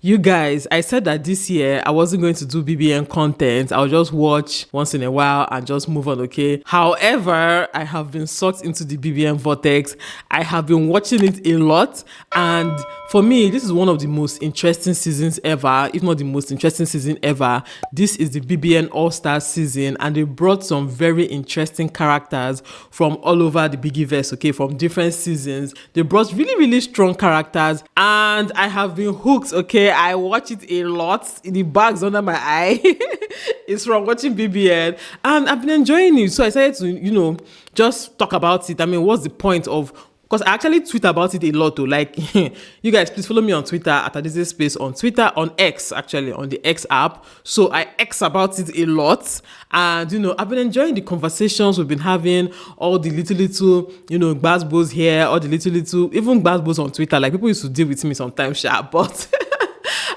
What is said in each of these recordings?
You guys, I said that this year I wasn't going to do BBN content. I'll just watch once in a while and just move on, okay? However, I have been sucked into the BBN vortex. I have been watching it a lot. And for me, this is one of the most interesting seasons ever, if not the most interesting season ever. This is the BBN All Stars season, and they brought some very interesting characters from all over the Biggieverse, okay, from different seasons. They brought really, really strong characters, and I have been hooked, okay? I watch it a lot. The bags under my eye is from watching BBN, and I've been enjoying it. So I decided to, just talk about it. I mean, what's the point of? Because I actually tweet about it a lot though. Like, you guys, please follow me on Twitter at Adizay Space, on Twitter, on X, actually, on the X app. So I X about it a lot. And, I've been enjoying the conversations we've been having, all the little, gbazbos here, all the little, even gbazbos on Twitter. Like, people used to deal with me sometimes, but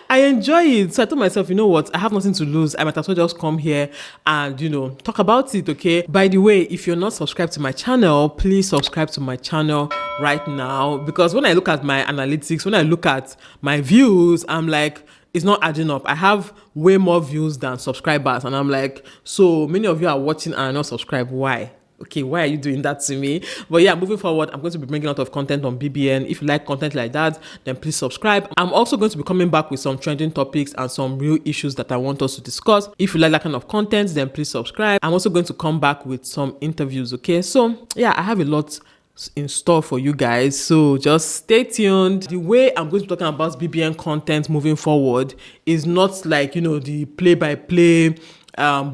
I enjoy it. So I told myself, you know what? I have nothing to lose. I might as well just come here and, talk about it, okay? By the way, if you're not subscribed to my channel, please subscribe to my channel right now. Because when I look at my analytics, when I look at my views, I'm like, it's not adding up. I have way more views than subscribers. And I'm like, so many of you are watching and are not subscribed. Why? Okay, why are you doing that to me? But yeah, moving forward, I'm going to be bringing a lot of content on BBN. If you like content like that, then please subscribe. I'm also going to be coming back with some trending topics and some real issues that I want us to discuss. If you like that kind of content, then please subscribe. I'm also going to come back with some interviews, okay? So yeah, I have a lot in store for you guys, so just stay tuned. The way I'm going to be talking about BBN content moving forward is not like, the play-by-play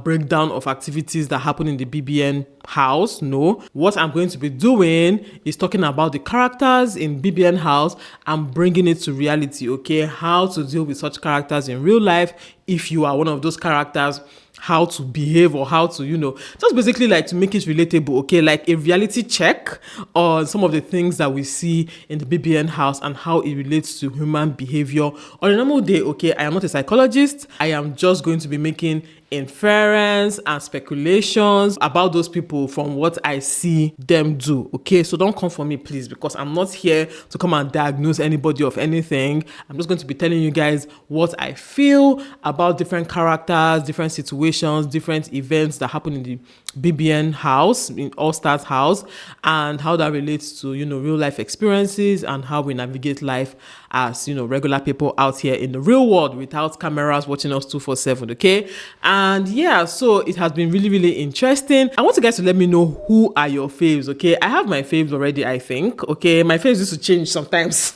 breakdown of activities that happen in the BBN house. No, what I'm going to be doing is talking about the characters in BBN house and bringing it to reality, okay? How to deal with such characters in real life if you are one of those characters, how to behave, or how to, just basically like to make it relatable, okay? Like a reality check on some of the things that we see in the BBN house and how it relates to human behavior on a normal day, okay? I am not a psychologist. I am just going to be making inference and speculations about those people from what I see them do, okay? So don't come for me, please, because I'm not here to come and diagnose anybody of anything. I'm just going to be telling you guys what I feel about different characters, different situations, different events that happen in the BBN house, in All Stars house, and how that relates to, real life experiences and how we navigate life as, regular people out here in the real world without cameras watching us 247, okay? And yeah, so it has been really, really interesting. I want you guys to let me know who are your faves, okay? I have my faves already, I think, okay? My faves used to change sometimes.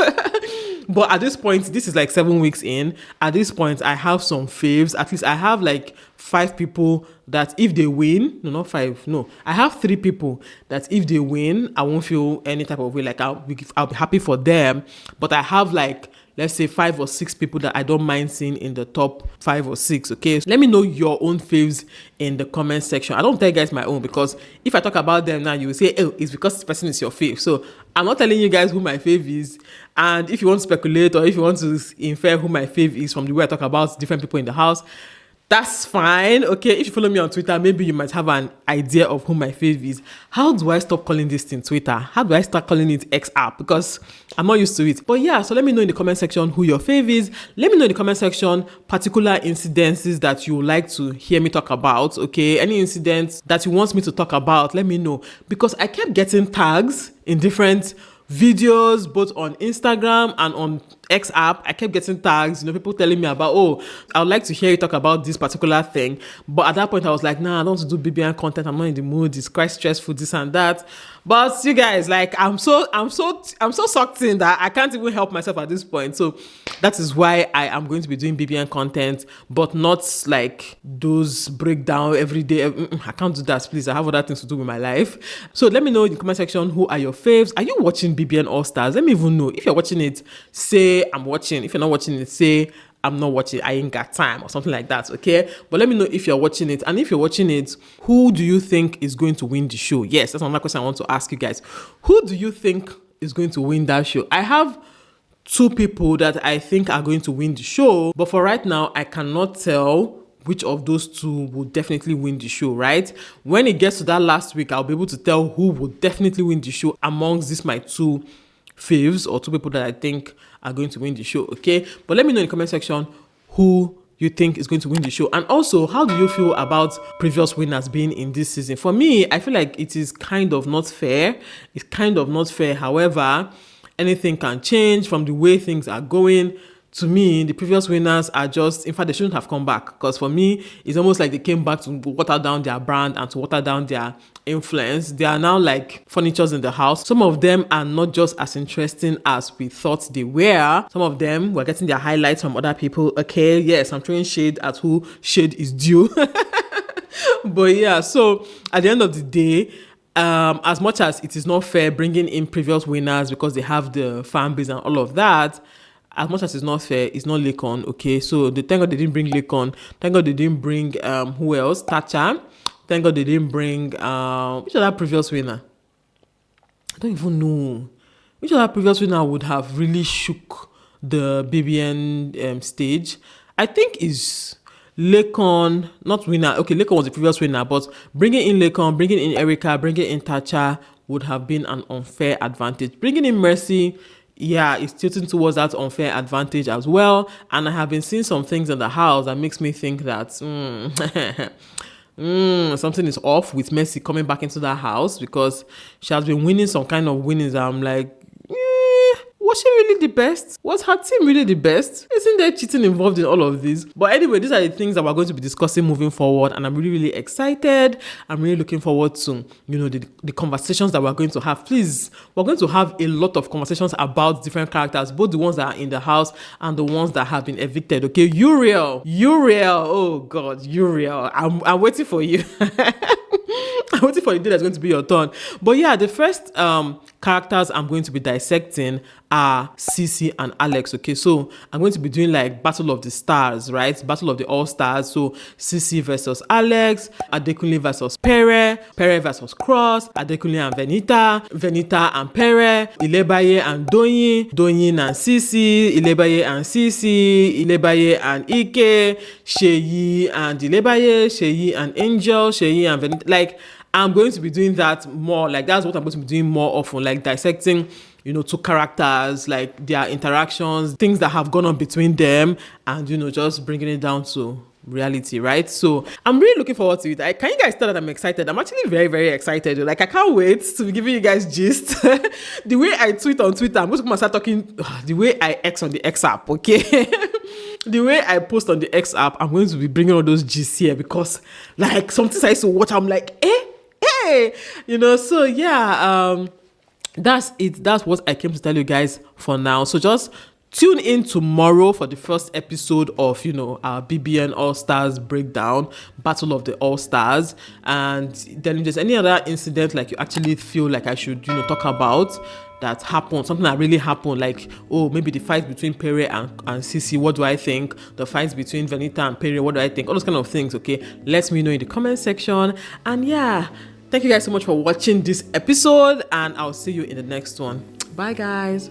But at this point, this is like 7 weeks in. At this point, I have some faves. At least I have like 5 people that if they win, no, not 5, no. I have 3 people that if they win, I won't feel any type of way. Like I'll be happy for them. But I have like, let's say 5 or 6 people that I don't mind seeing in the top 5 or 6, okay? So let me know your own faves in the comment section. I don't tell you guys my own, because if I talk about them now, you will say, oh, it's because this person is your fave. So I'm not telling you guys who my fave is. And if you want to speculate or if you want to infer who my fave is from the way I talk about different people in the house, that's fine, okay? If you follow me on Twitter, maybe you might have an idea of who my fave is. How do I stop calling this thing Twitter? How do I start calling it X app? Because I'm not used to it. But yeah, so let me know in the comment section who your fave is. Let me know in the comment section particular incidences that you would like to hear me talk about, okay? Any incidents that you want me to talk about, let me know. Because I kept getting tags in different videos, both on Instagram and on X app. I kept getting tags, people telling me about, oh, I would like to hear you talk about this particular thing. But at that point, I was like, nah, I don't want to do BBN content. I'm not in the mood. It's quite stressful, this and that. But you guys, like, I'm so sucked in that I can't even help myself at this point. So that is why I am going to be doing BBN content, but not like those breakdown every day. I can't do that, please. I have other things to do with my life. So let me know in the comment section who are your faves. Are you watching BBN All Stars? Let me even know. If you're watching it, say I'm watching. If you're not watching it, say I'm not watching, I ain't got time, or something like that, okay? But let me know if you're watching it. And if you're watching it, who do you think is going to win the show? Yes, that's another question I want to ask you guys. Who do you think is going to win that show? I have 2 people that I think are going to win the show, but for right now, I cannot tell which of those 2 will definitely win the show, right? When it gets to that last week, I'll be able to tell who will definitely win the show amongst these my 2 faves, or 2 people that I think are going to win the show, okay? But let me know in the comment section who you think is going to win the show. And also, how do you feel about previous winners being in this season? For me, I feel like it is kind of not fair. It's kind of not fair. However, anything can change from the way things are going. To me, the previous winners are just, in fact, they shouldn't have come back, because for me, it's almost like they came back to water down their brand and to water down their influence. They are now like furnitures in the house. Some of them are not just as interesting as we thought they were. Some of them were getting their highlights from other people. Okay, yes, I'm throwing shade at who shade is due. But yeah, so at the end of the day, as much as it is not fair bringing in previous winners because they have the fan base and all of that, as much as it's not fair, it's not Lekon, okay? So thank God they didn't bring Lekon. Thank God they didn't bring who else? Tacha. Thank God they didn't bring which other previous winner? I don't even know. Which other previous winner would have really shook the BBN stage? I think is Lekon, not winner. Okay, Lekon was the previous winner, but bringing in Lekon, bringing in Erica, bringing in Tacha would have been an unfair advantage. Bringing in Mercy, yeah, it's tilting towards that unfair advantage as well. And I have been seeing some things in the house that makes me think that something is off with Mercy coming back into that house, because she has been winning some kind of winnings. I'm like, was she really the best? Was her team really the best? Isn't there cheating involved in all of this? But anyway, these are the things that we're going to be discussing moving forward, and I'm really, really excited. I'm really looking forward to, the conversations that we're going to have. Please, we're going to have a lot of conversations about different characters, both the ones that are in the house and the ones that have been evicted, okay? Uriel, oh God, Uriel, I'm waiting for you. I'm waiting for the day that's going to be your turn. But yeah, the first characters I'm going to be dissecting are CeeC and Alex, okay? So I'm going to be doing like Battle of the Stars, right? Battle of the All Stars. So CeeC versus Alex, Adekunle versus Pere, Pere versus Cross, Adekunle and Venita, Venita and Pere, Ilebaye and Doyin, Doyin and CeeC, Ilebaye and CeeC, Ilebaye and Ike, Seyi and Ilebaye, Seyi and Angel, Seyi and Venita. Like, I'm going to be doing that more. Like, that's what I'm going to be doing more often, like dissecting, two characters, like their interactions, things that have gone on between them, and, just bringing it down to reality, right? So I'm really looking forward to it. Can you guys tell that I'm excited? I'm actually very, very excited. Like, I can't wait to be giving you guys gist. The way I tweet on Twitter, I'm going to start talking the way I X on the X app, okay? The way I post on the X app, I'm going to be bringing all those gist here, because like something I used to watch, I'm like, so yeah, that's it. That's what I came to tell you guys for now. So just tune in tomorrow for the first episode of, our BBN All Stars breakdown, Battle of the All Stars. And then if there's any other incident like you actually feel like I should, talk about that happened, something that really happened, like, maybe the fight between Pere and CeeC, what do I think? The fights between Venita and Pere, what do I think? All those kind of things, okay? Let me know in the comment section. And yeah, thank you guys so much for watching this episode, and I'll see you in the next one. Bye, guys.